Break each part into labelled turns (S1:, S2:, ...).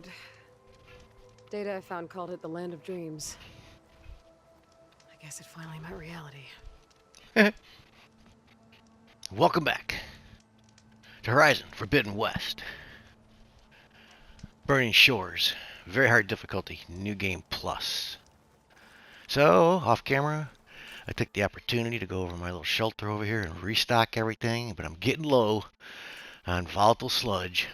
S1: good. Data I found called it the Land of Dreams. I guess it finally met reality.
S2: Welcome back to Horizon Forbidden West. Burning Shores. Very hard difficulty. New game plus. So, off camera, I took the opportunity to go over my little shelter over here and restock everything, but I'm getting low on volatile sludge.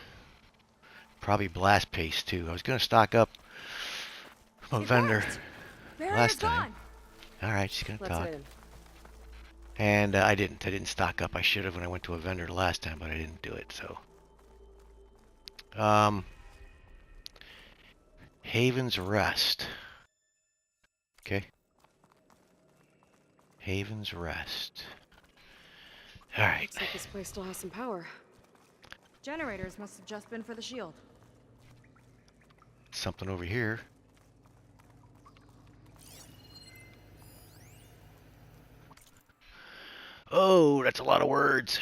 S2: Probably blast paste too. I was going to stock up from a vendor last time. Alright, she's going to talk. And I didn't stock up. I should have when I went to a vendor last time, but I didn't do it, so. Haven's Rest. Okay. Haven's Rest. Alright.
S1: Looks like this place still has some power.
S3: Generators must have just been for the shield.
S2: Something over here. Oh, that's a lot of words.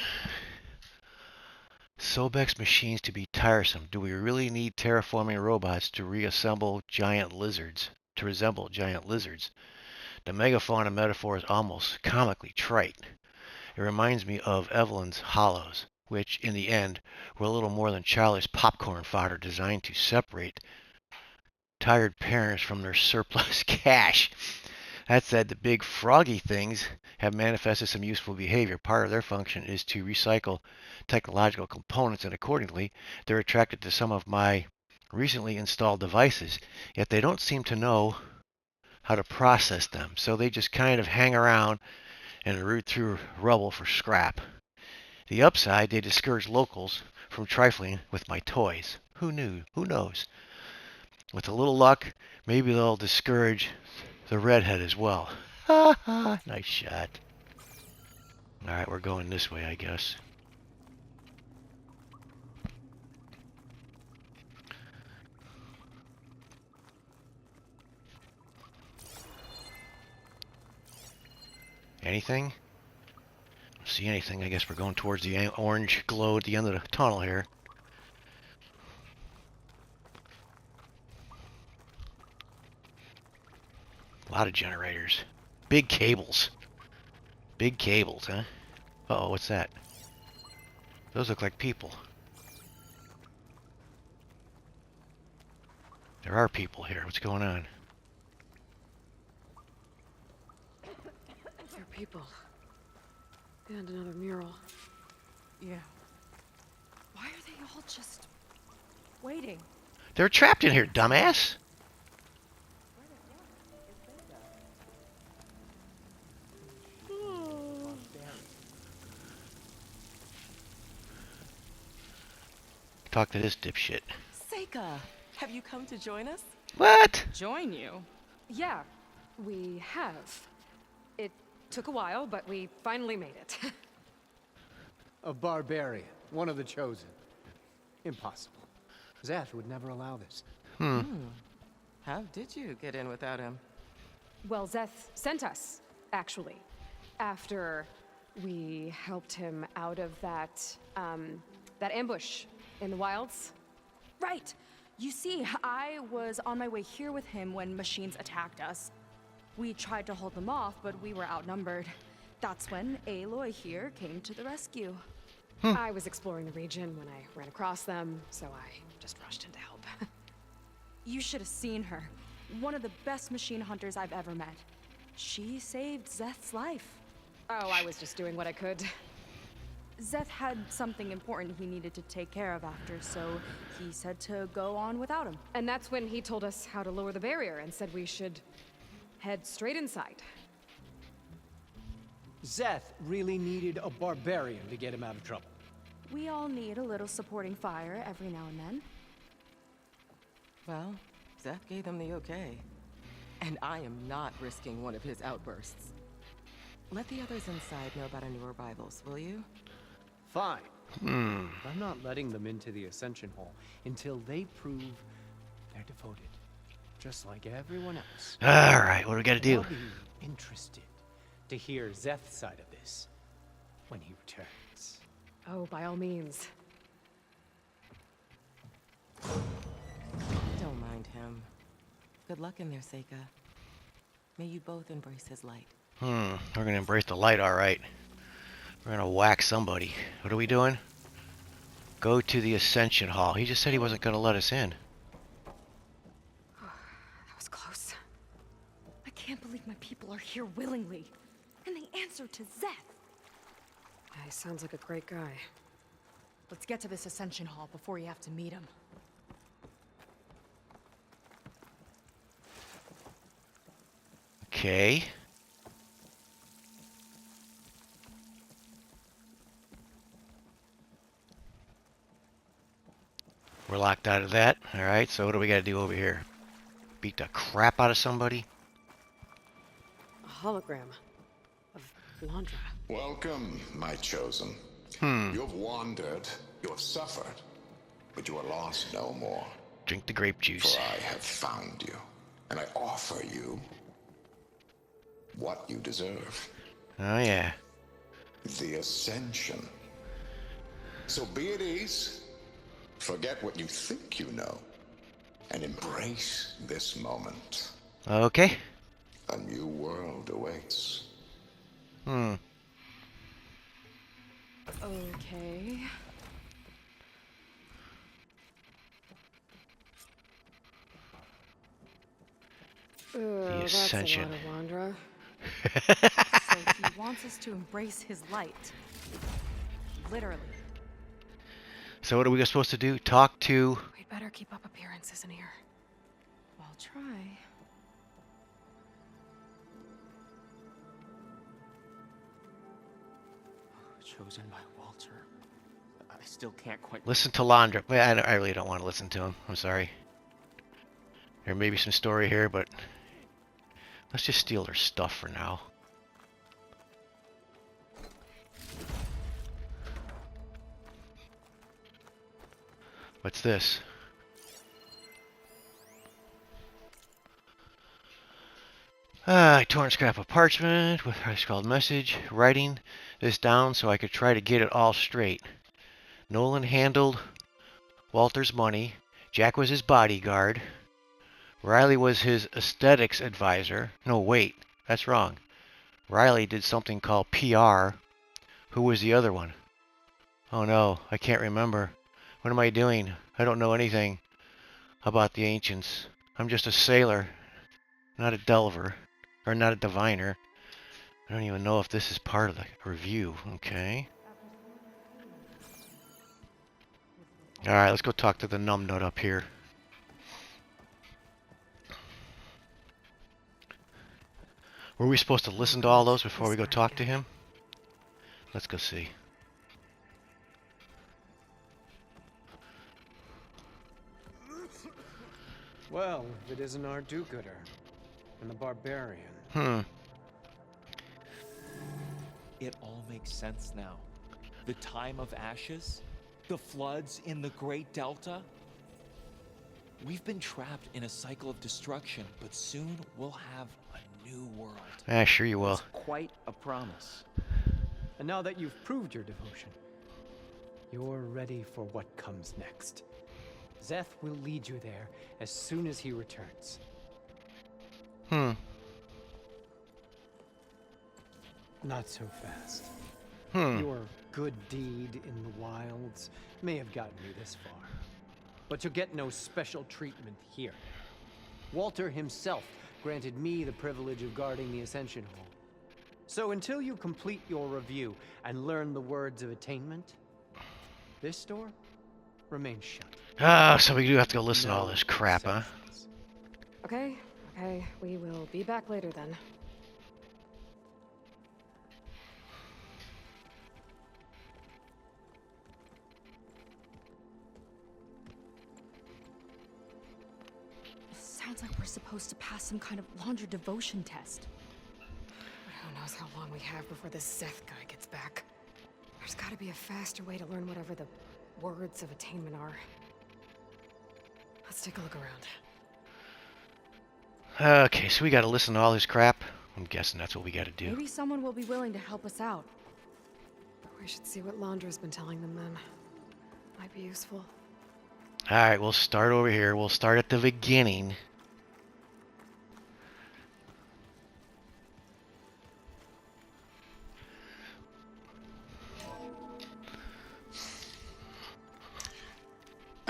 S2: Sobex machines to be tiresome. Do we really need terraforming robots to resemble giant lizards? The megafauna metaphor is almost comically trite. It reminds me of Evelyn's Hollows, which, in the end, were a little more than childish popcorn fodder designed to separate tired parents from their surplus cash. That said, the big froggy things have manifested some useful behavior. Part of their function is to recycle technological components, and accordingly, they're attracted to some of my recently installed devices, yet they don't seem to know how to process them, so they just kind of hang around and root through rubble for scrap. The upside, they discourage locals from trifling with my toys. Who knew? Who knows? With a little luck, maybe they'll discourage the redhead as well. Ha ha! Nice shot. Alright, we're going this way, I guess. Anything? Don't see anything. I guess we're going towards the orange glow at the end of the tunnel here. A lot of generators. Big cables. Big cables, huh? Uh-oh, what's that? Those look like people. There are people here. What's going on?
S1: There are people. And another mural.
S3: Yeah. Why are they all just waiting?
S2: They're trapped in here, dumbass. Talk to this dipshit.
S4: Seika, have you come to join us?
S2: What?
S3: Join you?
S1: Yeah, we have. It took a while, but we finally made it.
S5: A barbarian, one of the chosen. Impossible. Zeth would never allow this.
S4: How did you get in without him?
S1: Well, Zeth sent us, actually. After we helped him out of that ambush in the wilds.
S3: Right. You see, I was on my way here with him when machines attacked us. We tried to hold them off, but we were outnumbered. That's when Aloy here came to the rescue.
S1: I was exploring the region when I ran across them, so I just rushed in to help.
S3: You should have seen her. One of the best machine hunters I've ever met. She saved Zeth's life.
S1: Oh, I was just doing what I could.
S3: Zeth had something important he needed to take care of after, so he said to go on without him.
S1: And that's when he told us how to lower the barrier and said we should head straight inside.
S5: Zeth really needed a barbarian to get him out of trouble.
S3: We all need a little supporting fire every now and then.
S4: Well, Zeth gave them the okay. And I am not risking one of his outbursts. Let the others inside know about our new arrivals, will you?
S5: Fine. I'm not letting them into the Ascension Hall until they prove they're devoted. Just like everyone else.
S2: Alright, what do we gotta do?
S5: I'll be interested to hear Zeth's side of this when he returns.
S1: Oh, by all means.
S4: Good luck in there, Seika. May you both embrace his light.
S2: We're gonna embrace the light, alright. We're gonna whack somebody. What are we doing? Go to the Ascension Hall. He just said he wasn't gonna let us in.
S3: That was close. I can't believe my people are here willingly. And they answer to Zeth.
S1: He sounds like a great guy.
S3: Let's get to this Ascension Hall before you have to meet him.
S2: Okay. We're locked out of that. Alright, so what do we gotta do over here? Beat the crap out of somebody?
S1: A hologram of Landra.
S6: Welcome, my chosen. You have wandered, you have suffered, but you are lost no more.
S2: Drink the grape juice.
S6: For I have found you, and I offer you what you deserve.
S2: Oh yeah.
S6: The Ascension. So be at ease, forget what you think you know, and embrace this moment.
S2: Okay.
S6: A new world awaits.
S3: Okay.
S1: That's
S2: Ascension.
S1: a lot of Landra.
S3: So he wants us to embrace his light. Literally.
S2: So what are we supposed to do? Talk to...
S1: We'd better keep up appearances in here.
S3: I'll try.
S5: Chosen by Walter. I still can't quite...
S2: Listen to Landra. Well, I really don't want to listen to him. I'm sorry. There may be some story here, but... let's just steal their stuff for now. What's this? I torn scrap of parchment with a scrawled message, writing this down so I could try to get it all straight. Nolan handled Walter's money. Jack was his bodyguard. Riley was his aesthetics advisor. No, wait, that's wrong. Riley did something called PR. Who was the other one? Oh no, I can't remember. What am I doing? I don't know anything about the ancients. I'm just a sailor, not a delver, or not a diviner. I don't even know if this is part of the review. Okay. Alright, let's go talk to the numbnut up here. Were we supposed to listen to all those before we go talk to him? Let's go see.
S5: Well, if it isn't our do-gooder and the barbarian.
S7: It all makes sense now. The time of ashes, the floods in the Great Delta. We've been trapped in a cycle of destruction, but soon we'll have a new world.
S2: Ah, sure you will.
S5: It's quite a promise. And now that you've proved your devotion, you're ready for what comes next. Zeth will lead you there as soon as he returns. Not so fast. Your good deed in the wilds may have gotten you this far, but you'll get no special treatment here. Walter himself granted me the privilege of guarding the Ascension Hall. So until you complete your review and learn the words of attainment, this door remains shut.
S2: Ah, so we do have to go listen to all this crap, huh?
S1: Okay, we will be back later then.
S3: Sounds like we're supposed to pass some kind of Landra devotion test.
S1: Who knows how long we have before this Zeth guy gets back. There's gotta be a faster way to learn whatever the words of attainment are. Let's take a look around.
S2: Okay, so we gotta listen to all this crap. I'm guessing that's what we gotta do.
S3: Maybe someone will be willing to help us out.
S1: We should see what Landra's been telling them then. Might be useful.
S2: Alright, we'll start over here. We'll start at the beginning.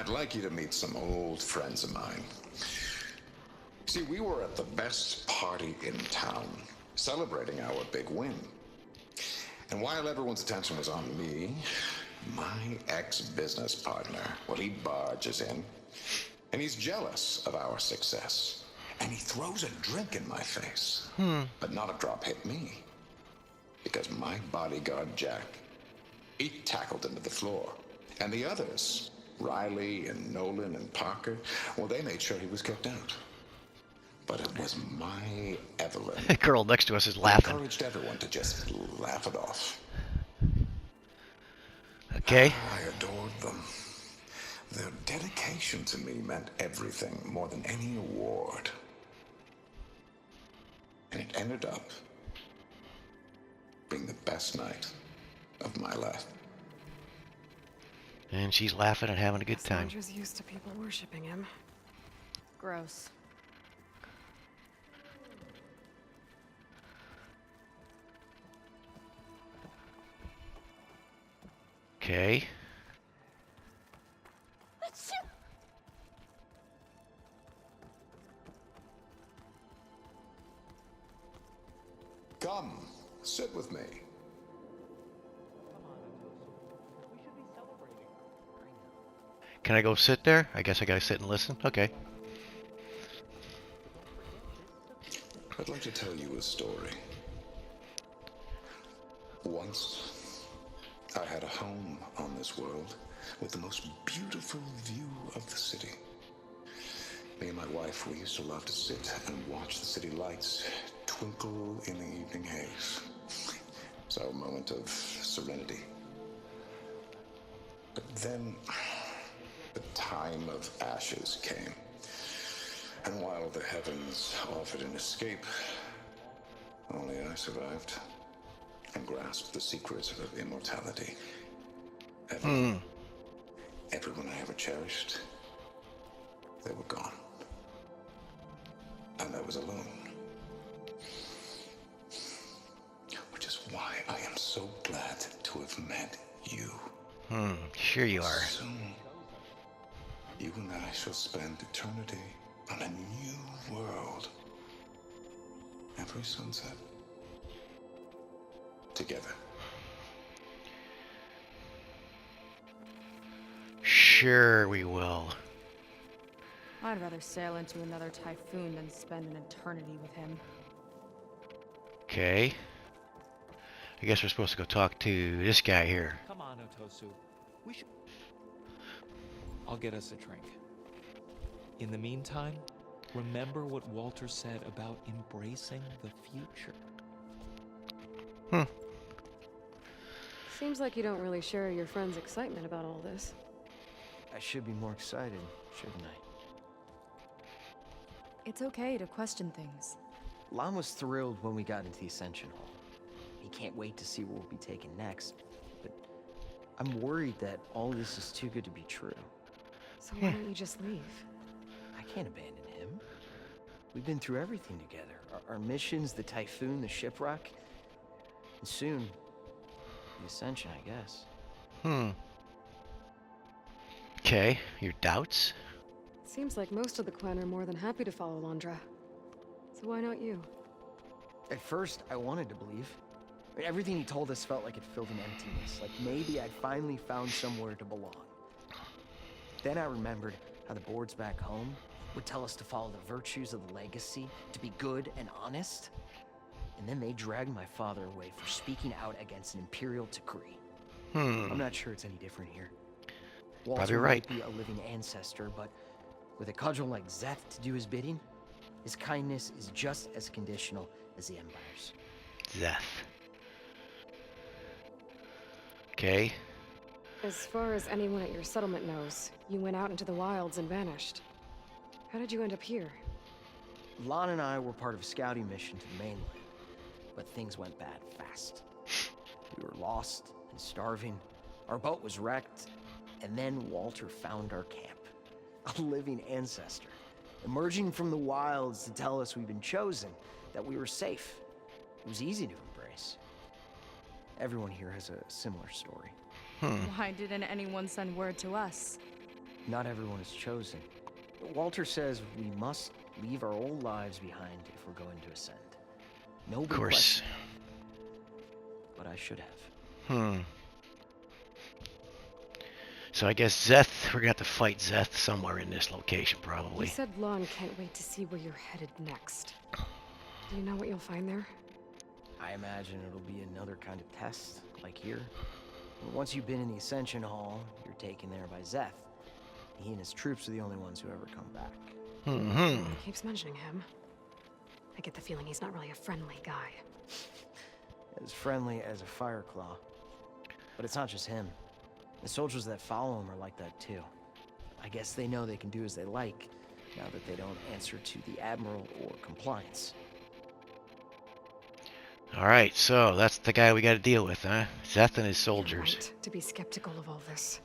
S6: I'd like you to meet some old friends of mine. See, we were at the best party in town, celebrating our big win. And while everyone's attention was on me, my ex-business partner, well, he barges in, and he's jealous of our success. And he throws a drink in my face. But not a drop hit me. Because my bodyguard, Jack, he tackled him to the floor. And the others, Riley and Nolan and Parker, well, they made sure he was kicked out. But it was my Evelyn.
S2: The girl next to us is
S6: who
S2: laughing.
S6: encouraged everyone to just laugh it off.
S2: Okay.
S6: I adored them. Their dedication to me meant everything, more than any award. And it ended up being the best night of my life.
S2: And she's laughing and having a good time.
S1: Sandra's used to people worshiping him.
S3: Gross.
S2: Okay.
S6: Come, sit with me.
S2: Can I go sit there? I guess I gotta sit and listen. Okay.
S6: I'd like to tell you a story. Once, I had a home on this world with the most beautiful view of the city. Me and my wife, we used to love to sit and watch the city lights twinkle in the evening haze. It's our moment of serenity. But then, the time of ashes came. And while the heavens offered an escape, only I survived and grasped the secrets of immortality. Everyone I ever cherished, they were gone. And I was alone. Which is why I am so glad to have met you.
S2: Sure you are.
S6: Soon, you and I shall spend eternity on a new world. Every sunset. Together.
S2: Sure we will.
S3: I'd rather sail into another typhoon than spend an eternity with him.
S2: Okay. I guess we're supposed to go talk to this guy here.
S7: Come on, Otosu. We should... I'll get us a drink. In the meantime, remember what Walter said about embracing the future.
S1: Seems like you don't really share your friend's excitement about all this.
S5: I should be more excited, shouldn't I?
S3: It's okay to question things.
S5: Lon was thrilled when we got into the Ascension Hall. He can't wait to see where we'll be taken next. But I'm worried that all this is too good to be true.
S1: So why don't you just leave?
S5: I can't abandon him. We've been through everything together. Our missions, the typhoon, the shipwreck. And soon, the Ascension, I guess.
S2: Okay, your doubts?
S1: Seems like most of the clan are more than happy to follow Londra. So why not you?
S5: At first, I wanted to believe. I mean, everything he told us felt like it filled an emptiness. Like maybe I'd finally found somewhere to belong. Then I remembered how the boards back home would tell us to follow the virtues of the legacy, to be good and honest. And then they dragged my father away for speaking out against an imperial decree. I'm not sure it's any different here. Walter
S2: Probably right.
S5: might be a living ancestor, but with a cudgel like Zeth to do his bidding, his kindness is just as conditional as the Empire's.
S2: Zeth. Okay.
S1: As far as anyone at your settlement knows, you went out into the wilds and vanished. How did you end up here?
S5: Lon and I were part of a scouting mission to the mainland, but things went bad fast. We were lost and starving, our boat was wrecked, and then Walter found our camp. A living ancestor, emerging from the wilds to tell us we've been chosen, that we were safe. It was easy to embrace. Everyone here has a similar story.
S3: Why didn't anyone send word to us?
S8: not everyone is chosen. Walter says we must leave our old lives behind if we're going to ascend.
S2: Of
S8: Nobody
S2: course.
S8: questioned, but I should have.
S2: So I guess Zeth, we're gonna have to fight Zeth somewhere in this location, probably.
S1: You said Lon can't wait to see where you're headed next. Do you know what you'll find there?
S8: I imagine it'll be another kind of test, like here. Once you've been in the Ascension Hall, you're taken there by Zeth. He and his troops are the only ones who ever come back.
S1: He keeps mentioning him. I get the feeling he's not really a friendly guy.
S8: As friendly as a Fireclaw. But it's not just him. The soldiers that follow him are like that too. I guess they know they can do as they like, now that they don't answer to the Admiral or Compliance.
S2: Alright, so that's the guy we gotta deal with, huh? Zeth and his soldiers.
S1: You're right to be skeptical of all this.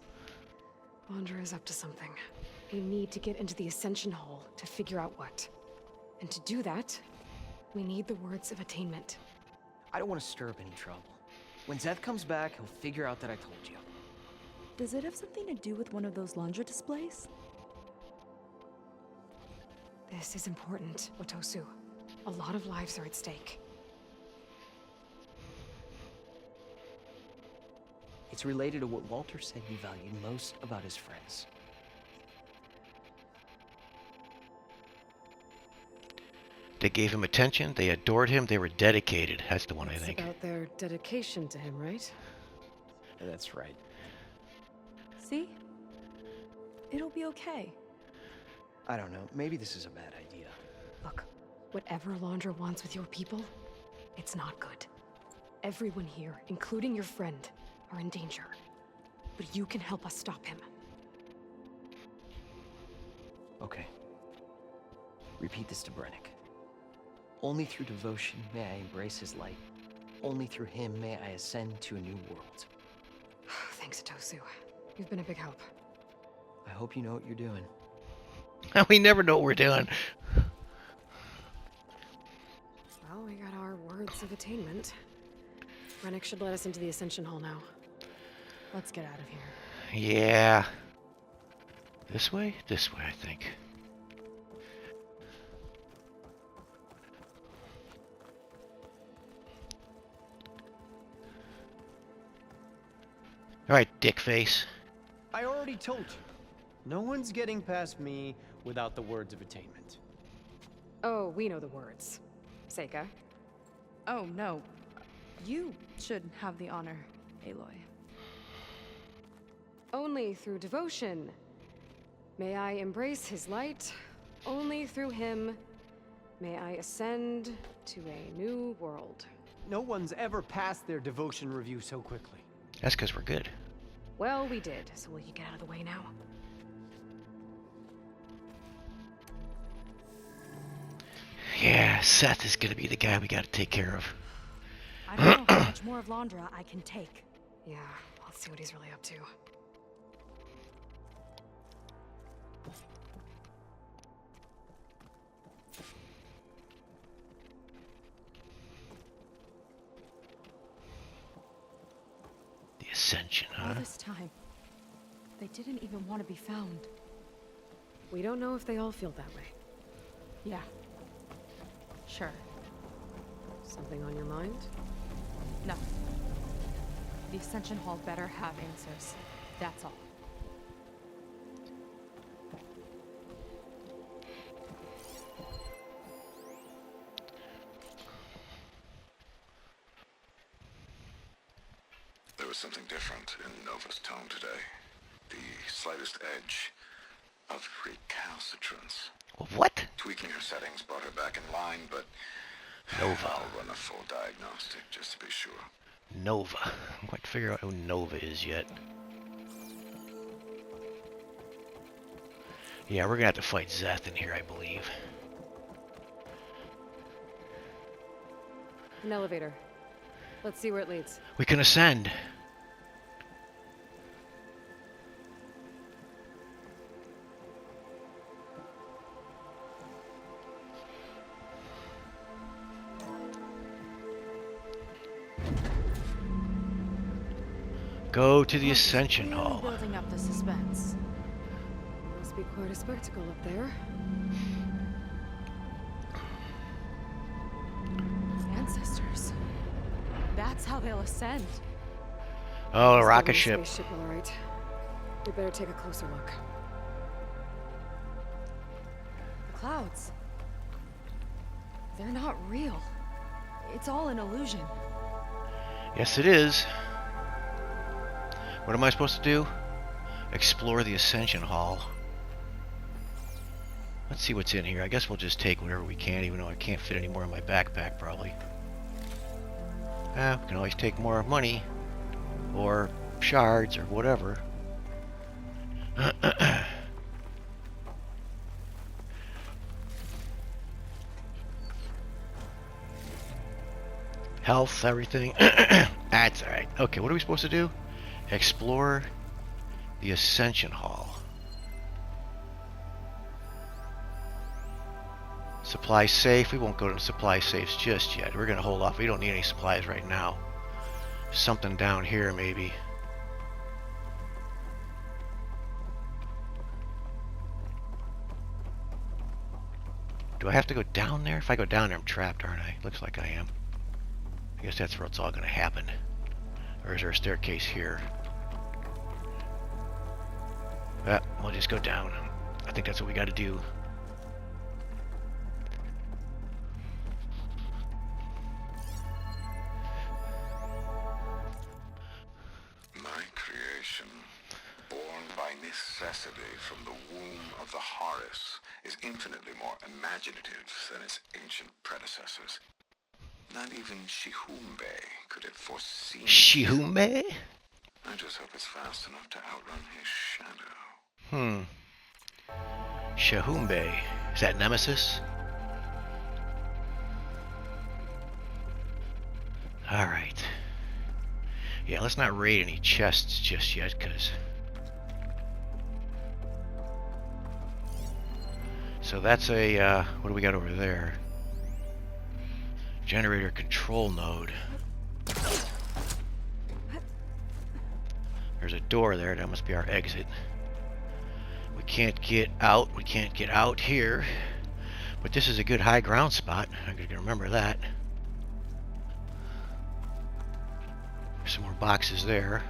S1: Bondra is up to something. We need to get into the Ascension Hall to figure out what. And to do that, we need the words of attainment.
S8: I don't want to stir up any trouble. When Zeth comes back, he'll figure out that I told you.
S3: Does it have something to do with one of those laundry displays?
S1: This is important, Otosu. A lot of lives are at stake.
S8: It's related to what Walter said he valued most about his friends.
S2: They gave him attention, they adored him, they were dedicated. That's the one I think.
S1: It's about their dedication to him, right?
S8: That's right.
S3: See? It'll be okay.
S8: I don't know, maybe this is a bad idea.
S1: Look, whatever Alondra wants with your people, it's not good. Everyone here, including your friend, are in danger. But you can help us stop him.
S8: Okay. Repeat this to Brennick. Only through devotion may I embrace his light. Only through him may I ascend to a new world.
S1: Thanks, Otosu. You've been a big help.
S8: I hope you know what you're doing.
S2: We never know what we're doing.
S1: Well, we got our words of attainment. Rennick should let us into the Ascension Hall now. Let's get out of here.
S2: Yeah. This way? This way, I think. Alright, dickface.
S5: I already told you. No one's getting past me without the words of attainment.
S1: Oh, we know the words. Seika.
S3: Oh, no. You should have the honor, Aloy.
S1: Only through devotion may I embrace his light. Only through him may I ascend to a new world.
S5: No one's ever passed their devotion review so quickly.
S2: That's because we're good.
S1: Well, we did, so will you get out of the way now?
S2: Yeah, Seth is gonna be the guy we gotta take care of.
S3: I don't know how much more of Laundra I can take.
S1: Yeah, let's see what he's really up to.
S2: The Ascension,
S3: All
S2: huh?
S3: this time, they didn't even want to be found.
S1: We don't know if they all feel that way.
S3: Yeah. Sure.
S1: Something on your mind?
S3: No. The Ascension Hall better have answers. That's all.
S6: There was something different in Nova's tone today. The slightest edge of recalcitrance.
S2: What?
S6: Tweaking her settings brought her back in line, but
S2: Nova.
S6: I'll run a full diagnostic just to be sure.
S2: Nova. I'm quite to figure out who Nova is yet. Yeah, we're gonna have to fight Zeth in here, I believe.
S1: An elevator. Let's see where it leads.
S2: We can ascend. Go to the Ascension
S3: Really
S2: Hall.
S3: building up the suspense.
S1: Must be quite a spectacle up there.
S3: Ancestors. That's how they'll ascend.
S2: Oh, a
S1: Must be
S2: rocket
S1: one
S2: ship.
S1: Spaceship, all right. We better take a closer look.
S3: The clouds. They're not real. It's all an illusion.
S2: Yes, it is. What am I supposed to do? Explore the Ascension Hall. Let's see what's in here. I guess we'll just take whatever we can, even though I can't fit any more in my backpack, probably. We can always take more money, or shards, or whatever. Health, everything. That's alright. Okay, what are we supposed to do? Explore the Ascension Hall. Supply safe. We won't go to the supply safes just yet. We're going to hold off. We don't need any supplies right now. Something down here, maybe. Do I have to go down there? If I go down there, I'm trapped, aren't I? Looks like I am. I guess that's where it's all going to happen. Or is there a staircase here? We'll just go down. I think that's what we got to do.
S6: My creation, born by necessity from the womb of the Horus, is infinitely more imaginative than its ancient predecessors. Not even Shihumbe could have foreseen.
S2: Shihumbe?
S6: I just hope it's fast enough to outrun his shadow.
S2: Shihumbe. Is that Nemesis? Alright. Yeah, let's not raid any chests just yet, because... So that's a, what do we got over there? Generator control node. There's a door there. That must be our exit. We can't get out. We can't get out here. But this is a good high ground spot. I'm going to remember that. There's some more boxes there.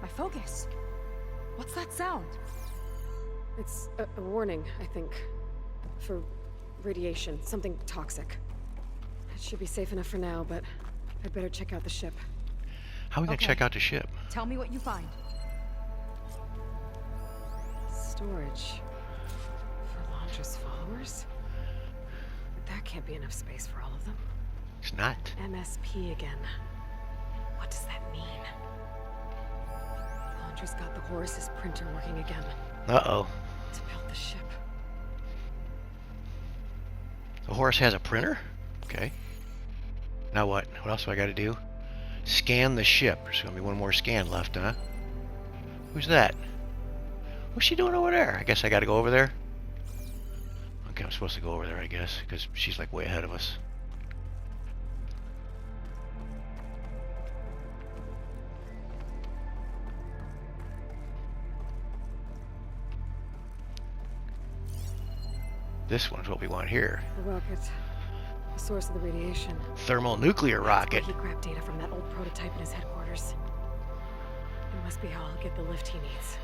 S3: My focus. What's that sound?
S1: It's a warning, I think. For radiation. Something toxic. It should be safe enough for now, but I'd better check out the ship.
S2: How are we going to check out the ship?
S3: Tell me what you find.
S1: Storage. For Londra's followers? But that can't be enough space for all of them.
S2: It's not.
S1: MSP again. What does that mean? Londra's got the Horus's printer working again.
S2: Uh-oh.
S1: To build the ship.
S2: The Horus has a printer? Okay. Now what? What else do I got to do? Scan the ship. There's going to be one more scan left, huh? Who's that? What's she doing over there? I guess I got to go over there? Okay, I'm supposed to go over there, I guess, because she's like way ahead of us. This one's what we want here.
S1: The rocket. The source of the radiation.
S2: Thermonuclear rocket.
S1: He grabbed data from that old prototype in his headquarters. It must be how I'll get the lift he needs.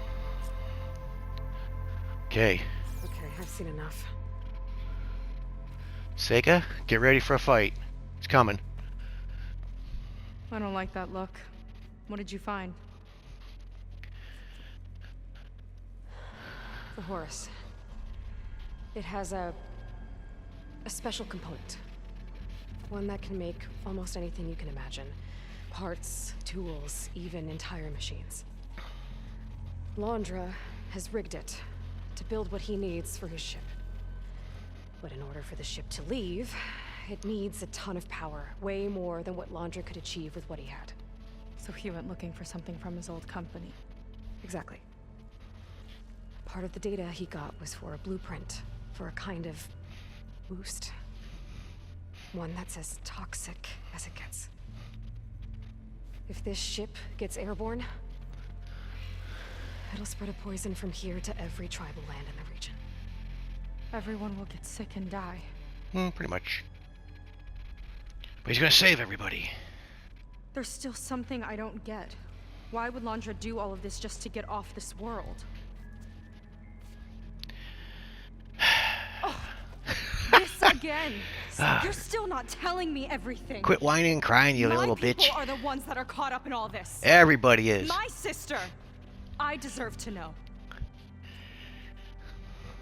S2: Okay.
S1: Okay, I've seen enough.
S2: Seika, get ready for a fight. It's coming.
S3: I don't like that look. What did you find?
S1: The Horus. It has a special component. One that can make almost anything you can imagine. Parts, tools, even entire machines. Londra has rigged it to build what he needs for his ship. But in order for the ship to leave, it needs a ton of power. Way more than what Londra could achieve with what he had.
S3: So he went looking for something from his old company.
S1: Exactly. Part of the data he got was for a blueprint. For a kind of boost. One that's as toxic as it gets. If this ship gets airborne, it'll spread a poison from here to every tribal land in the region.
S3: Everyone will get sick and die.
S2: Pretty much. But he's gonna save everybody.
S3: There's still something I don't get. Why would Landra do all of this just to get off this world? Oh, this again! You're still not telling me everything.
S2: Quit whining and crying, you little bitch.
S3: My people are the ones that are caught up in all this.
S2: Everybody is.
S3: My sister! I deserve to know.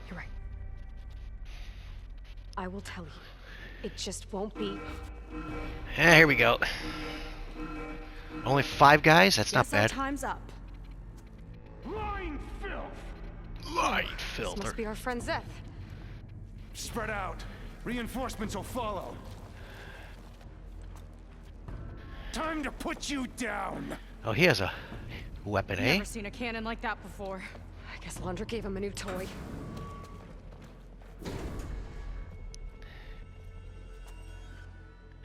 S1: You're right. I will tell you. It just won't be...
S2: Here we go. Only 5 guys? That's not
S3: Guess our
S2: bad.
S3: time's up.
S9: Lying filth!
S2: Light
S1: This
S2: filter.
S1: must be our friend Zeth.
S9: Spread out. Reinforcements will follow. Time to put you down.
S2: Oh, he has a weapon, eh?
S3: Never seen a cannon like that before.
S1: I guess Landra gave him a new toy.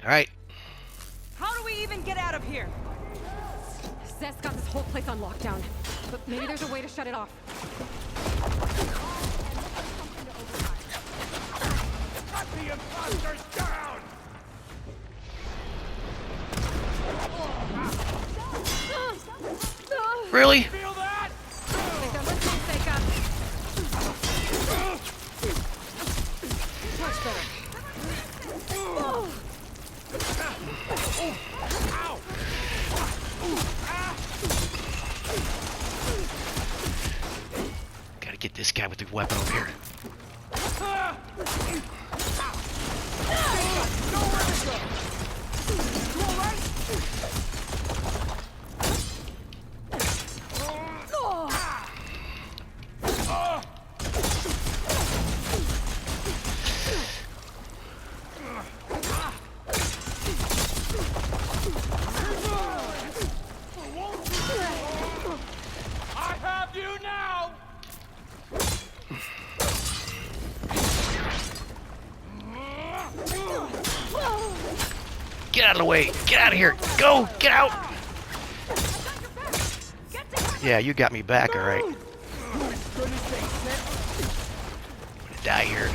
S2: Alright.
S3: How do we even get out of here?
S1: Zeth's got this whole place on lockdown, but maybe there's a way to shut it off.
S9: Cut the imposters down!
S2: Really?
S9: Feel that?
S3: Think they're listening, Seika.
S1: Much better.
S2: Gotta get this guy with the weapon over here.
S9: I have you now!
S2: Get out of the way. Get out of here. Go. Get out. Yeah, you got me back, alright. I'm gonna die here.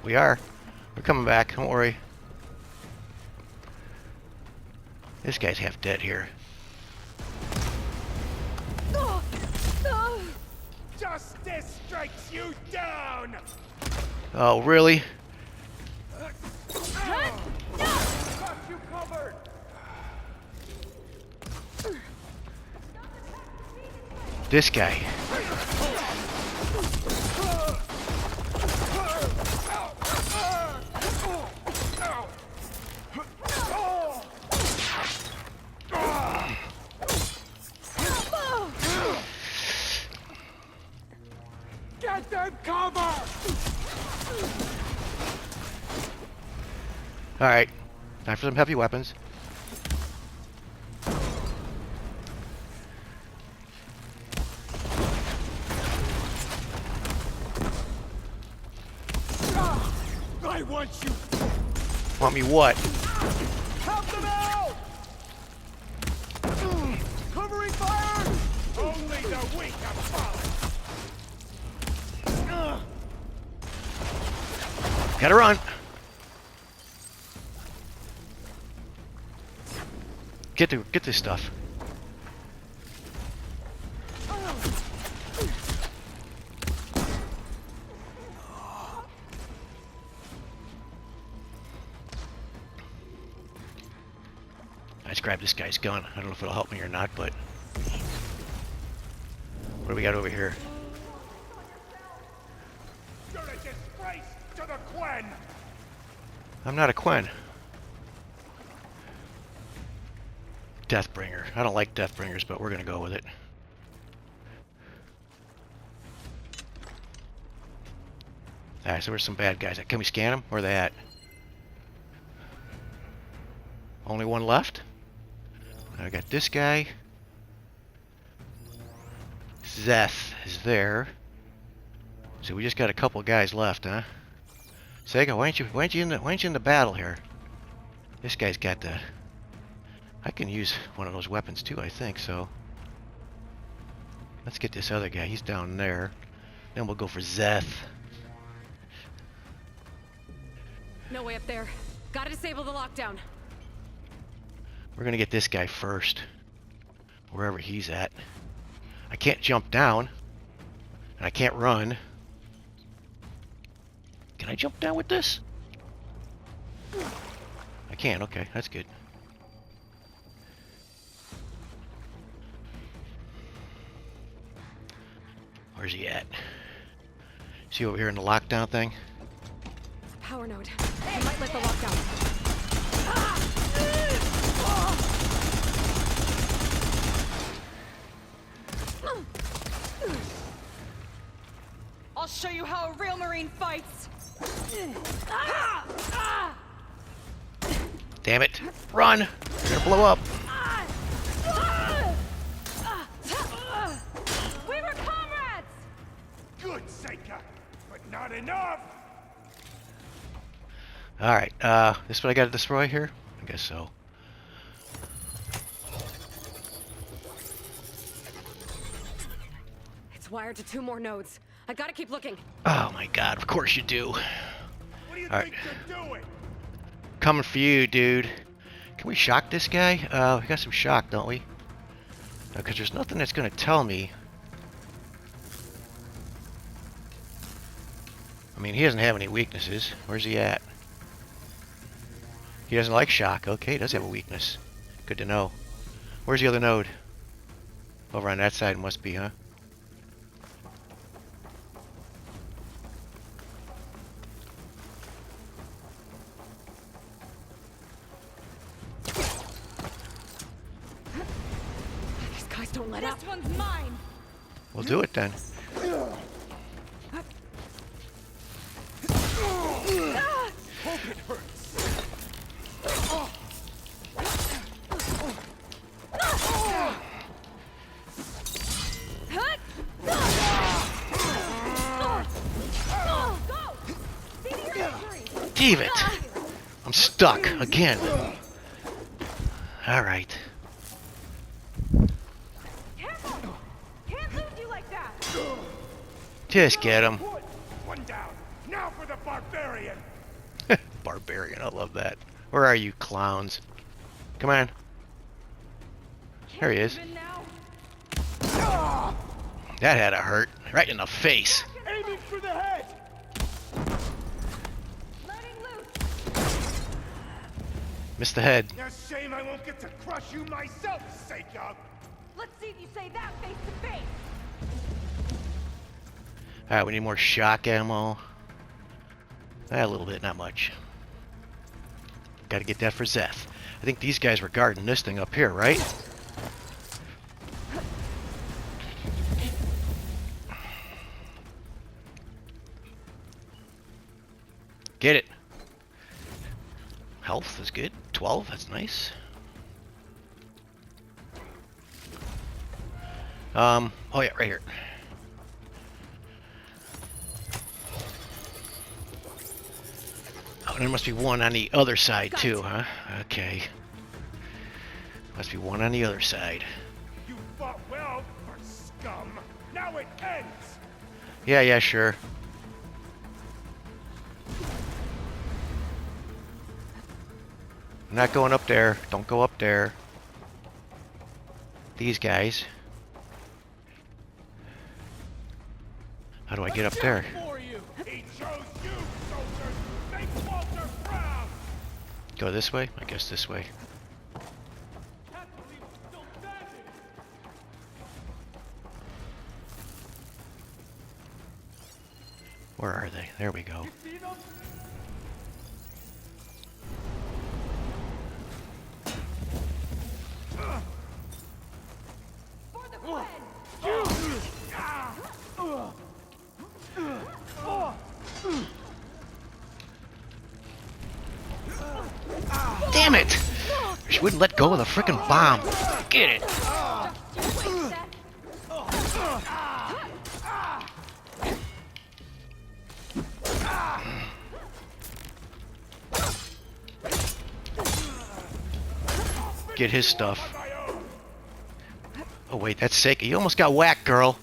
S2: We are. We're coming back. Don't worry. This guy's half dead here.
S9: Justice strikes you down!
S2: Oh, really?
S9: Got you covered!
S2: This guy.
S9: Get them cover!
S2: Alright. Time for some heavy weapons.
S9: I want you!
S2: Want me what?
S9: Help them out! Covering fire! Only the weak have fallen!
S2: Gotta run. Get this stuff. I just grabbed this guy's gun. I don't know if it'll help me or not, but what do we got over here?
S9: You're a disgrace to the Quen!
S2: I'm not a Quen. Deathbringer. I don't like Deathbringers, but we're gonna go with it. Alright, so there's some bad guys. Can we scan them? Where are they at? Only one left? I got this guy. Zeth is there. So we just got a couple guys left, huh? Sega, why ain't you in the battle here? This guy's got the. I can use one of those weapons too, I think so. Let's get this other guy. He's down there. Then we'll go for Zeth.
S1: No way up there. Gotta disable the lockdown.
S2: We're gonna get this guy first. Wherever he's at. I can't jump down. And I can't run. Can I jump down with this? I can, okay, that's good. Where's he at? See over here in the lockdown thing?
S1: It's a power node. It might let the lockdown.
S3: I'll show you how a real Marine fights.
S2: Damn it. Run! You're gonna blow up.
S3: We were comrades!
S9: Good, Seika, but not enough.
S2: Alright, this is what I gotta destroy here? I guess so.
S1: It's wired to 2 more nodes. I gotta keep looking.
S2: Oh my god, of course you do.
S9: What do you
S2: All
S9: think you're doing?
S2: Coming for you, dude. Can we shock this guy? We got some shock, don't we? Because there's nothing that's gonna tell me. I mean, he doesn't have any weaknesses. Where's he at? He doesn't like shock. Okay, he does have a weakness. Good to know. Where's the other node? Over on that side must be, huh?
S1: These guys don't let up.
S3: This one's mine.
S2: We'll do it then.
S9: Hope it hurts.
S2: Damn it! I'm stuck again. All right.
S3: Careful! Can't lose you like that.
S2: Just get him.
S9: One down. Now for the barbarian.
S2: Barbarian, I love that. Where are you, clowns? Come on. There he is.
S3: Even now.
S2: That had to hurt. Right in the face.
S9: Aiming for the head.
S3: Letting loose.
S2: Missed the head.
S9: A shame I won't get to crush you myself, Seika.
S3: Let's see if you say that face to face.
S2: Alright, we need more shock ammo. A little bit, not much. Gotta get that for Zeth. I think these guys were guarding this thing up here, right? Get it. Health is good. 12, that's nice. Oh yeah, right here. Oh, there must be one on the other side too, huh? Okay. Must be one on the other side.
S9: You fought well for scum. Now it ends.
S2: Yeah, sure. I'm not going up there. Don't go up there. These guys. How do I get up there?
S9: For you. He chose you, soldiers. Make Walter proud.
S2: Go this way? I guess this way.
S9: Can't believe it's still standing.
S2: Where are they? There we go.
S9: See them?
S3: For the Gwen.
S2: Damn it! She wouldn't let go of the frickin' bomb. Get it!
S3: Just you wait, Seth.
S2: get his stuff. Oh wait, that's Seika. You almost got whacked, girl.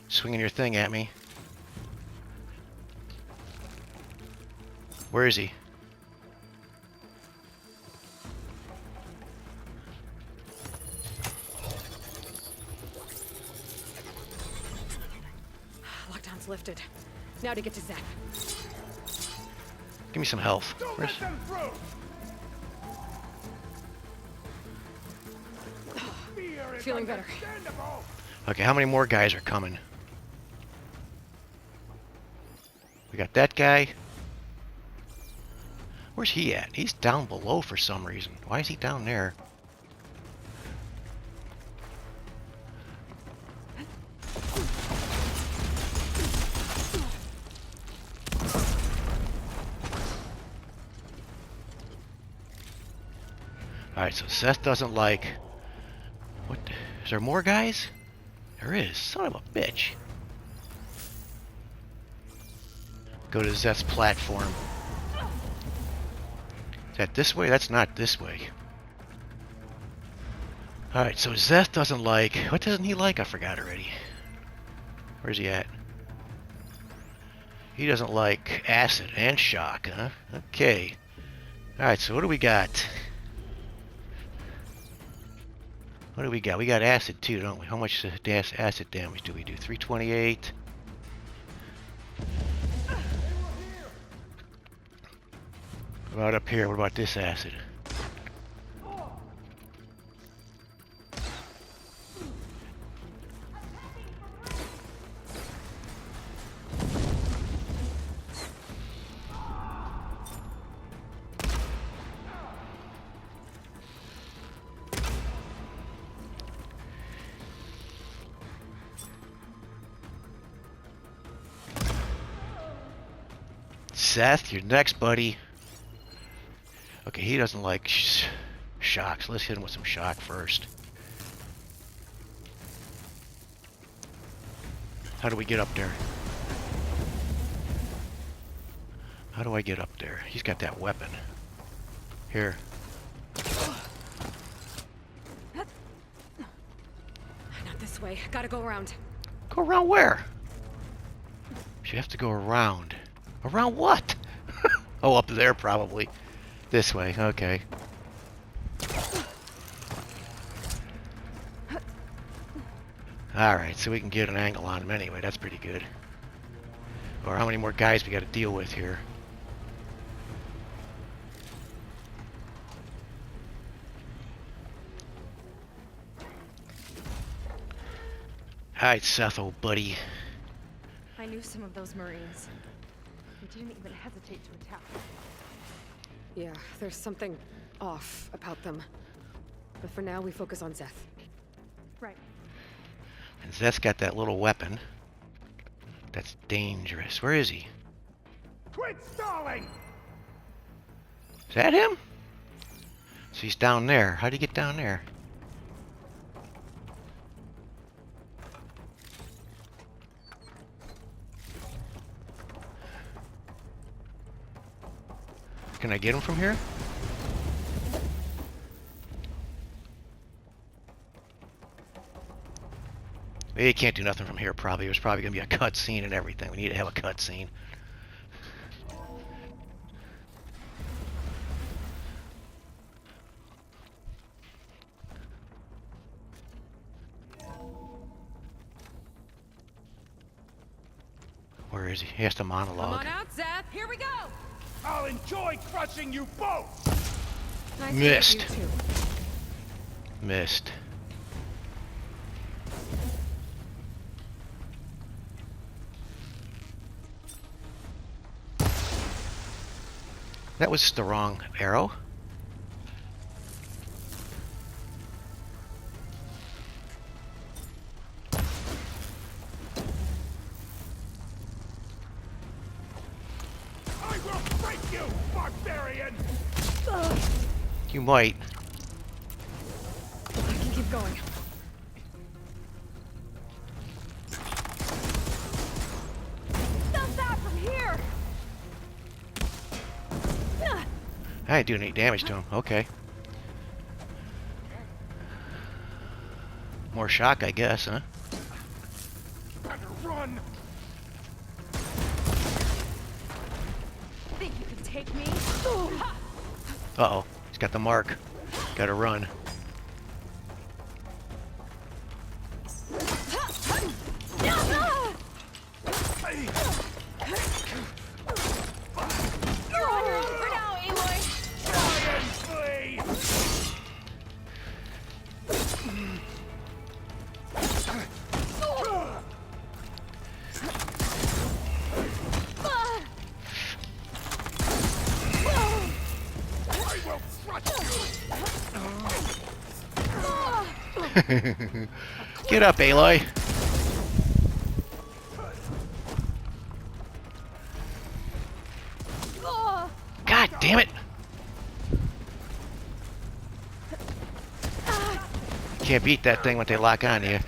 S2: Swinging your thing at me. Where is he?
S1: Lockdown's lifted. Now to get to Zeth.
S2: Give me some health. Where's...
S1: Feeling better.
S2: Okay, how many more guys are coming? We got that guy. Where's he at? He's down below for some reason. Why is he down there? Alright, so Zeth doesn't like... What? Is there more guys? There is. Son of a bitch. Go to Zeth's platform. Is that this way? That's not this way. Alright, so Zeth doesn't like... What doesn't he like? I forgot already. Where's he at? He doesn't like acid and shock, huh? Okay. Alright, so what do we got? What do we got? We got acid too, don't we? How much acid damage do we do? 328. What about up here? What about this acid? Zeth, you're next, buddy. Okay, he doesn't like shocks. Let's hit him with some shock first. How do we get up there? How do I get up there? He's got that weapon. Here.
S1: Not this way. Gotta go around.
S2: Go around where? You have to go around. Around what? Oh, up there probably. This way, okay. Alright, so we can get an angle on him anyway. That's pretty good. Or how many more guys we got to deal with here? Alright, Zeth, old buddy.
S3: I knew some of those Marines. They didn't even hesitate to attack.
S1: Yeah, there's something off about them. But for now, we focus on Zeth.
S3: Right.
S2: And Zeth's got that little weapon. That's dangerous. Where is he?
S9: Quit stalling!
S2: Is that him? So he's down there. How'd he get down there? Can I get him from here? He can't do nothing from here, probably. There's probably going to be a cutscene and everything. We need to have a cutscene. Where is he? He has to monologue.
S3: Come on out, Zeth. Here we go.
S9: I'll enjoy crushing you both!
S1: Nice
S2: Missed.
S1: to meet you too.
S2: Missed. That was the wrong arrow.
S9: I will break you, barbarian!
S2: You might.
S1: I can keep going.
S3: Stop that from here!
S2: I ain't doing any damage to him. Okay. More shock, I guess, huh?
S9: Better run!
S3: Think you can take me?
S2: Uh-oh. He's got the mark. Gotta run.
S3: You're on your own for now, Aloy.
S9: Try and flee! I will crush you!
S2: Get up, Aloy. God damn it! Can't beat that thing when they lock on you.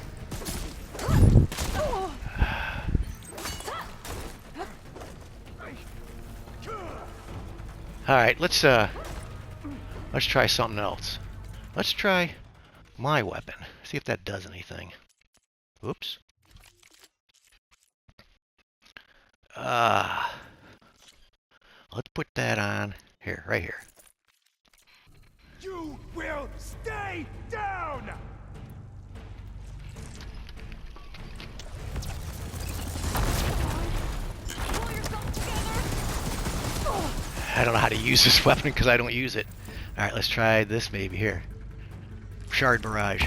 S2: All right, let's try something else. Let's try my weapon. See if that does anything. Oops. Let's put that on here, right here.
S9: You will stay down!
S3: Pull yourself together.
S2: I don't know how to use this weapon because I don't use it. All right, let's try this maybe here. Shard barrage.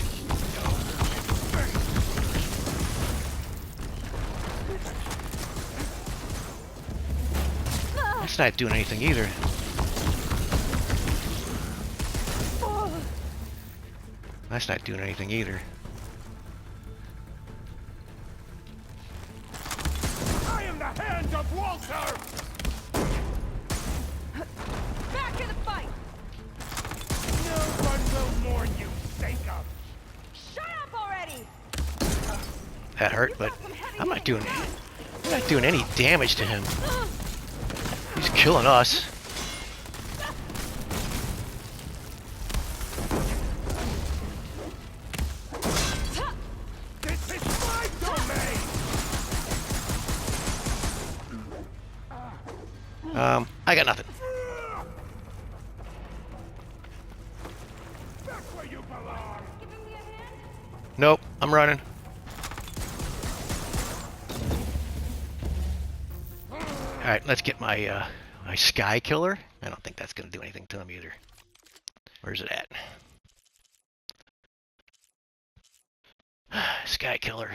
S2: That's not doing anything either. That's not doing anything either.
S9: I am the hand of Walter!
S3: Back in the fight.
S9: No one will mourn you, Jacob!
S3: Shut up already.
S2: That hurt, but I'm not doing any damage to him. He's killing us.
S9: This is my domain!
S2: I got nothing.
S9: Back where you belong!
S3: Giving me a hand?
S2: Nope, I'm running. All right, let's get my my sky killer. I don't think that's gonna do anything to him either. Where's it at? Sky killer.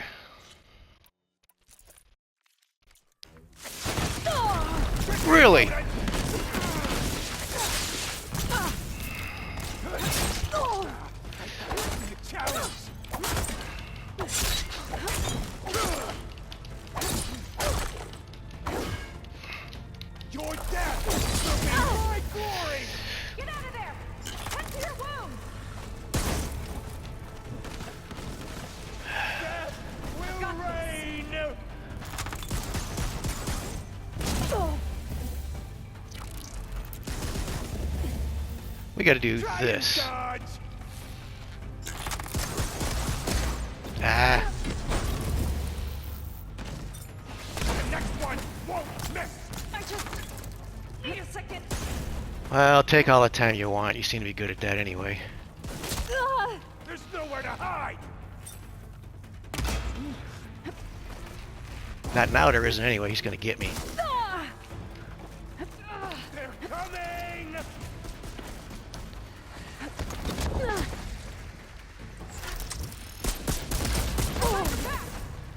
S2: Really?
S9: Challenge! Your death will be my glory!
S3: Get out of there. Head to your wound.
S9: Death will reign!
S2: We gotta do
S9: Try
S2: this.
S9: and dodge!
S2: Ah,
S9: The next one won't miss!
S3: I just need a second.
S2: well, take all the time you want. You seem to be good at that anyway.
S9: There's nowhere to hide!
S2: Not now, there isn't anyway. He's gonna get me.
S9: They're coming!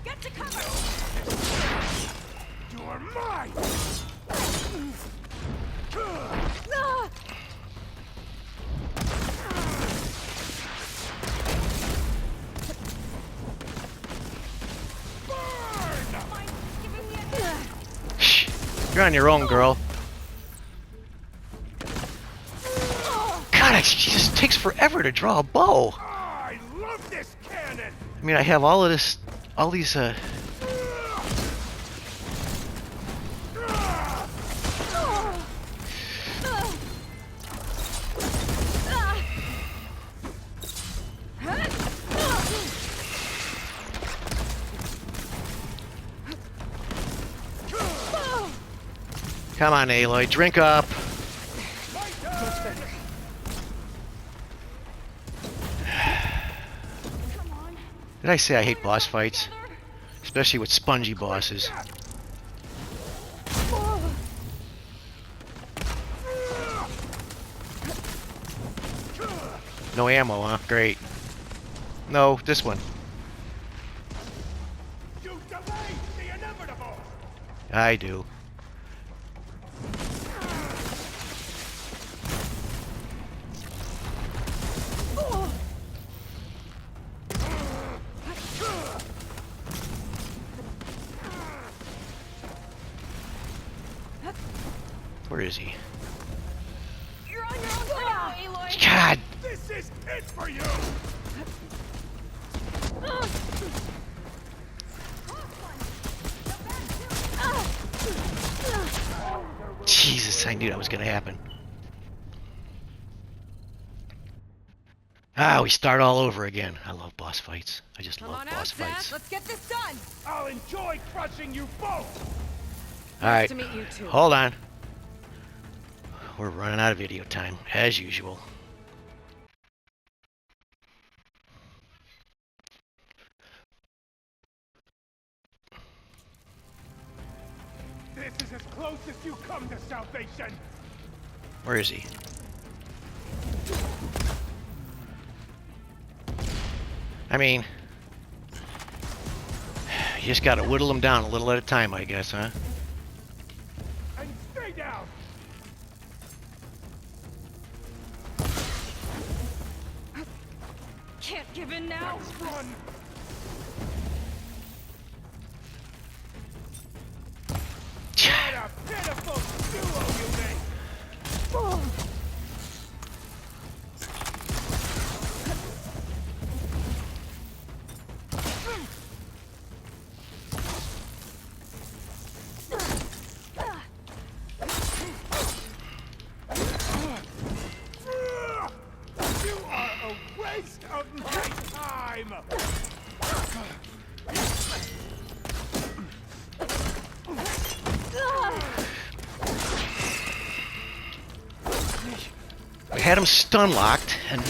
S3: Get to cover.
S9: You're mine! Burn!
S3: Giving me a hand.
S2: Shh. You're on your own, girl. God, she just takes forever to draw a bow.
S9: I love this cannon!
S2: I mean, I have all of this, all these, Come on, Aloy, drink up. Did I say I hate boss fights? Especially with spongy bosses. No ammo, huh? Great. No, this one.
S9: You delayed the inevitable.
S2: I do. Where is he?
S3: You're on your own for now, Aloy.
S2: God!
S9: This is it for you.
S2: Jesus, I knew that was gonna happen. Ah, we start all over again. I love boss fights. I just
S3: Come
S2: love
S3: on out,
S2: boss
S3: Zeth.
S2: fights.
S3: Let's get this done.
S9: I'll enjoy crushing you both.
S2: Alright,
S1: to meet you too.
S2: hold on. We're running out of video time, as usual.
S9: This is as close as you come to salvation.
S2: Where is he? I mean, you just gotta whittle him down a little at a time, I guess, huh?
S9: And stay down.
S3: Can't give in now.
S9: Run. What a pitiful duo you make. You are a waste of my time.
S2: We had him stun locked, and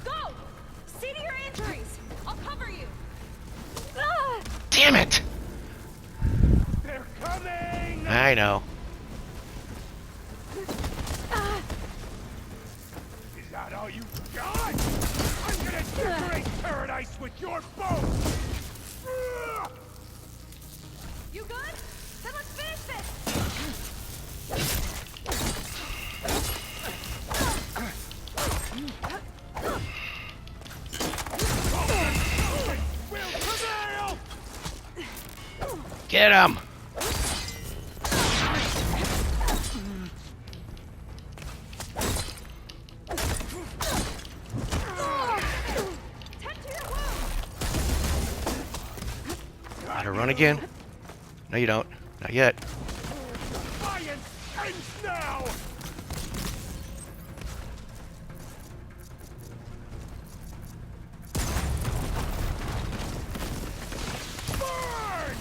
S3: Go! See to your injuries. I'll cover you.
S2: damn it!
S9: They're coming.
S2: I know.
S9: Is that all you got? I'm gonna decorate paradise with your bones.
S3: You good? Then let's finish this.
S9: Will prevail.
S2: Get him!
S3: Tend to your wound.
S2: Gotta run again? No, you don't. Not yet.
S9: Science ends now. Burn!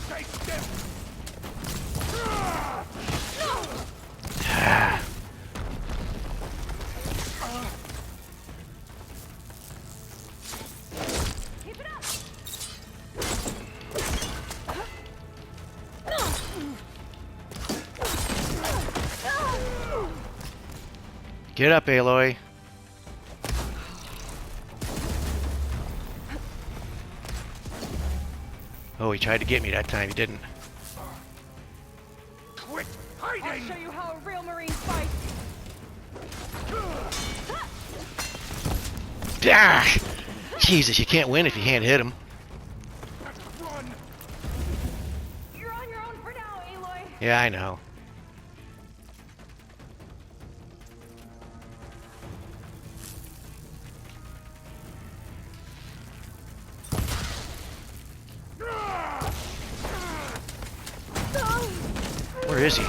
S9: Take this!
S3: Keep it up.
S2: Get up, Aloy. Oh, he tried to get me that time. He didn't.
S9: Quit
S3: I'll
S9: hiding!
S3: show you how a real Marine fights.
S2: Ah! Jesus, you can't win if you can't hit him.
S9: Run!
S3: You're on your own for now, Aloy.
S2: Yeah, I know. Where is he?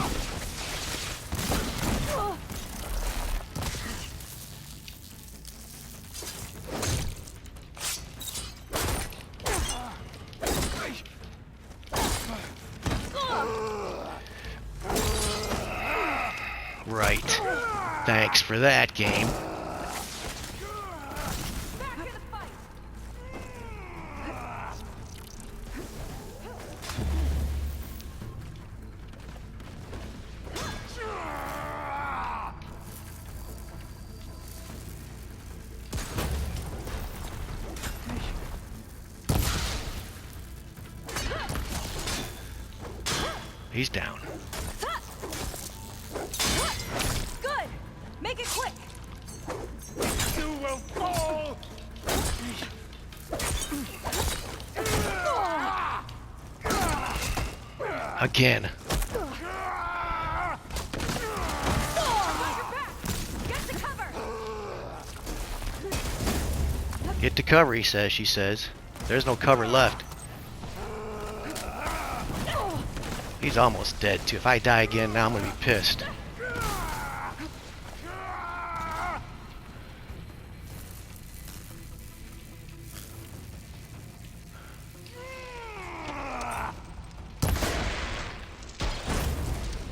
S2: Thanks for that, game. He's down.
S3: Good! Make it quick!
S9: You will fall!
S2: Again. Get to cover, he says, she says. There's no cover left. He's almost dead, too. If I die again now, I'm gonna be pissed.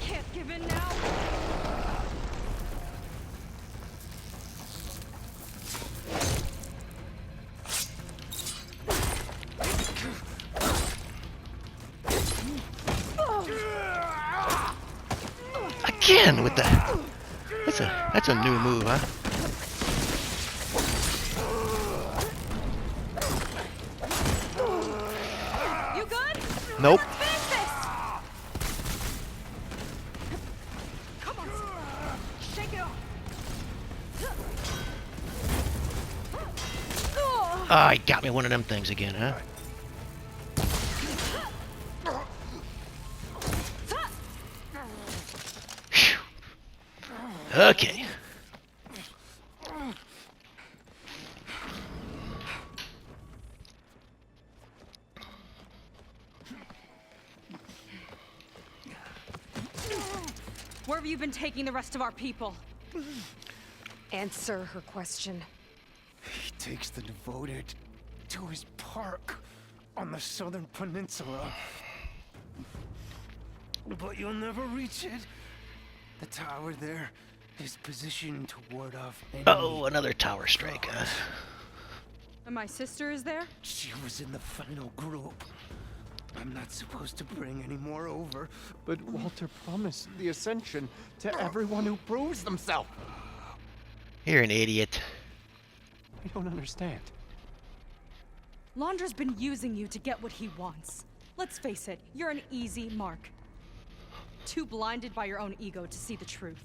S3: Can't give in now.
S2: Again with the... That's a new move, huh?
S3: You good?
S2: Nope.
S3: Let's finish this. Come on, shake it off.
S2: Ah, he got me one of them things again, huh? Phew. Okay.
S3: Where have you been taking the rest of our people?
S1: Answer her question.
S9: He takes the devoted to his park on the southern peninsula. But you'll never reach it. The tower there is positioned to ward off any...
S2: Oh, another tower strike, huh?
S3: And my sister is there?
S9: She was in the final group. I'm not supposed to bring any more over.
S5: But Walter promised the Ascension to everyone who proves themselves.
S2: You're an idiot.
S5: I don't understand.
S3: Londra's been using you to get what he wants. Let's face it, you're an easy mark. Too blinded by your own ego to see the truth.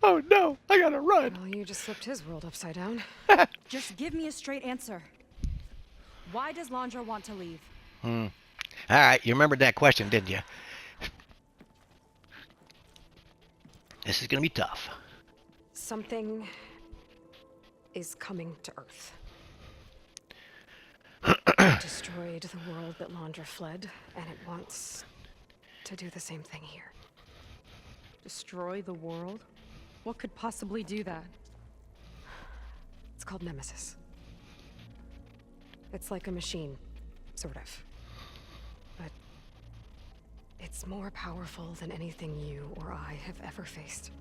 S2: Oh no, I gotta run.
S1: Well, you just flipped his world upside down.
S3: Just give me a straight answer. Why does Londra want to leave?
S2: All right, you remembered that question, didn't you? This is gonna be tough.
S1: Something is coming to Earth. Destroyed the world that Londra fled, and it wants to do the same thing here.
S3: Destroy the world? What could possibly do that?
S1: It's called Nemesis. It's like a machine, sort of. But it's more powerful than anything you or I have ever faced.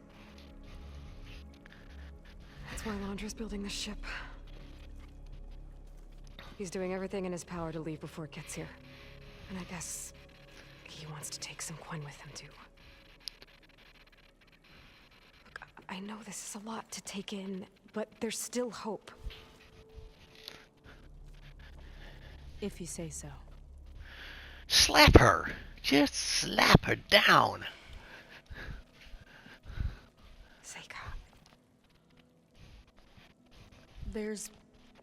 S1: That's why Londra's building this ship. He's doing everything in his power to leave before it gets here. And I guess he wants to take some Quen with him, too. Look, I know this is a lot to take in, but there's still hope.
S3: If you say so.
S2: Slap her. Just slap her down.
S1: Seika.
S3: There's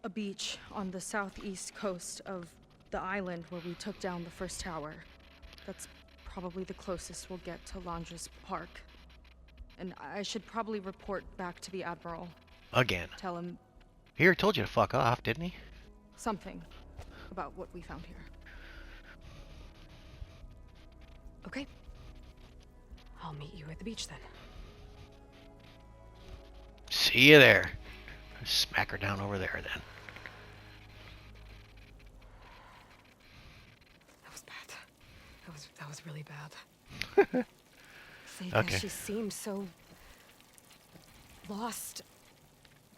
S3: a beach on the southeast coast of the island where we took down the first tower. That's probably the closest we'll get to Londra's park. And I should probably report back to the Admiral.
S2: Again.
S3: Tell him
S2: He already told you to fuck off, didn't he?
S3: something about what we found here.
S1: Okay. I'll meet you at the beach then.
S2: See you there. Smack her down over there then.
S1: That was bad. That was really bad. Zeth,
S2: Okay.
S1: she seemed so lost.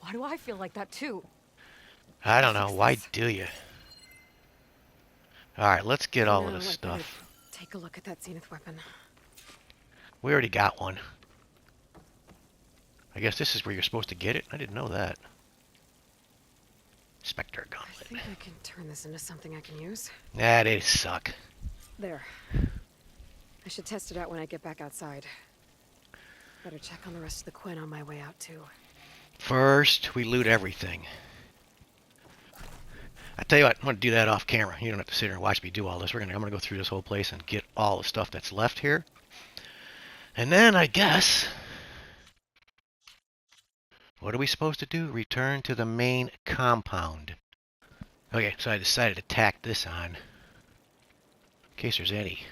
S1: Why do I feel like that too?
S2: I don't know.
S1: Fix
S2: Why
S1: this.
S2: do you? Alright, let's get all of
S1: Now
S2: this
S1: I better
S2: stuff.
S1: take a look at that Zenith weapon.
S2: We already got one. I guess this is where you're supposed to get it? I didn't know that. Spectre
S1: I
S2: Gauntlet.
S1: think I can turn this into something I can use.
S2: Nah, they suck.
S1: There. I should test it out when I get back outside. Better check on the rest of the Quinn on my way out, too.
S2: First, we loot everything. I tell you what, I'm going to do that off camera. You don't have to sit here and watch me do all this. I'm going to go through this whole place and get all the stuff that's left here. And then, I guess, what are we supposed to do? Return to the main compound. Okay, so I decided to tack this on. In case there's any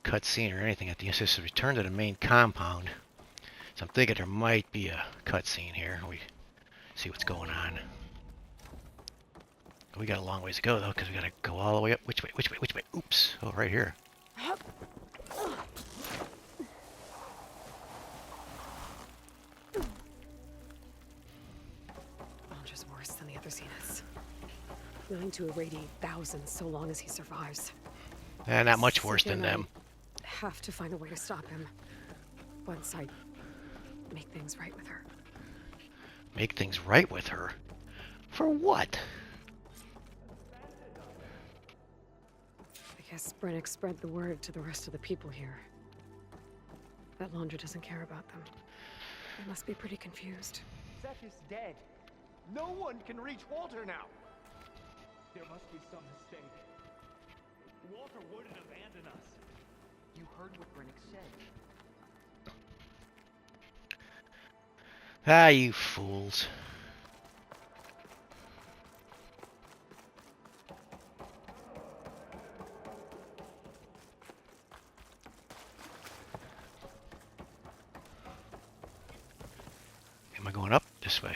S2: cutscene or anything at the end. It says return to the main compound. So I'm thinking there might be a cutscene here. We see what's going on. We got a long ways to go, though, because we got to go all the way up. Which way? Which way? Which way? Oops. Oh, right here.
S1: Launcher's worse than the other Zeniths. Willing to irradiate thousands so long as he survives.
S2: Not much worse than
S1: Second,
S2: them.
S1: I have to find a way to stop him. Once I make things right with her.
S2: Make things right with her? For what?
S1: I guess Brennick spread the word to the rest of the people here. That Laundra doesn't care about them. They must be pretty confused.
S9: Zeth is dead. No one can reach Walter now.
S7: There must be some mistake. Walter wouldn't abandon us.
S8: You heard what Brennick said.
S2: Ah, you fools. Am I going up? This way.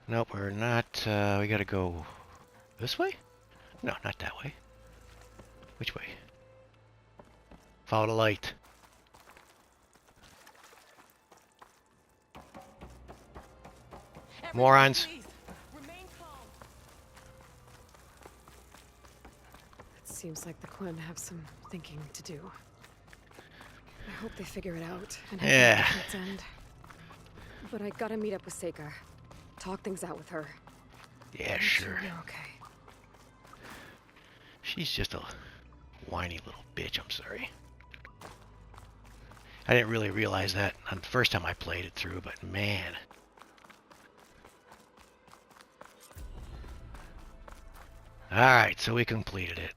S2: Nope, we're not. We gotta go this way? No, not that way. Which way? Follow the light. Morons.
S4: Please, remain calm.
S1: It seems like the Quinn have some thinking to do. I hope they figure it out and head back to its end. But I gotta meet up with Seika. Talk things out with her.
S2: Yeah,
S1: Make
S2: sure.
S1: You're okay.
S2: She's just a whiny little bitch, I'm sorry. I didn't really realize that on the first time I played it through, but man. Alright, so we completed it.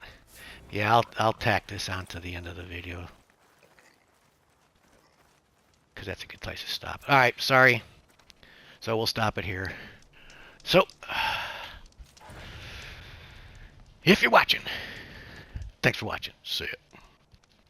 S2: Yeah, I'll tack this onto the end of the video. Because that's a good place to stop. Alright, sorry. So we'll stop it here. So, if you're watching, thanks for watching. See ya.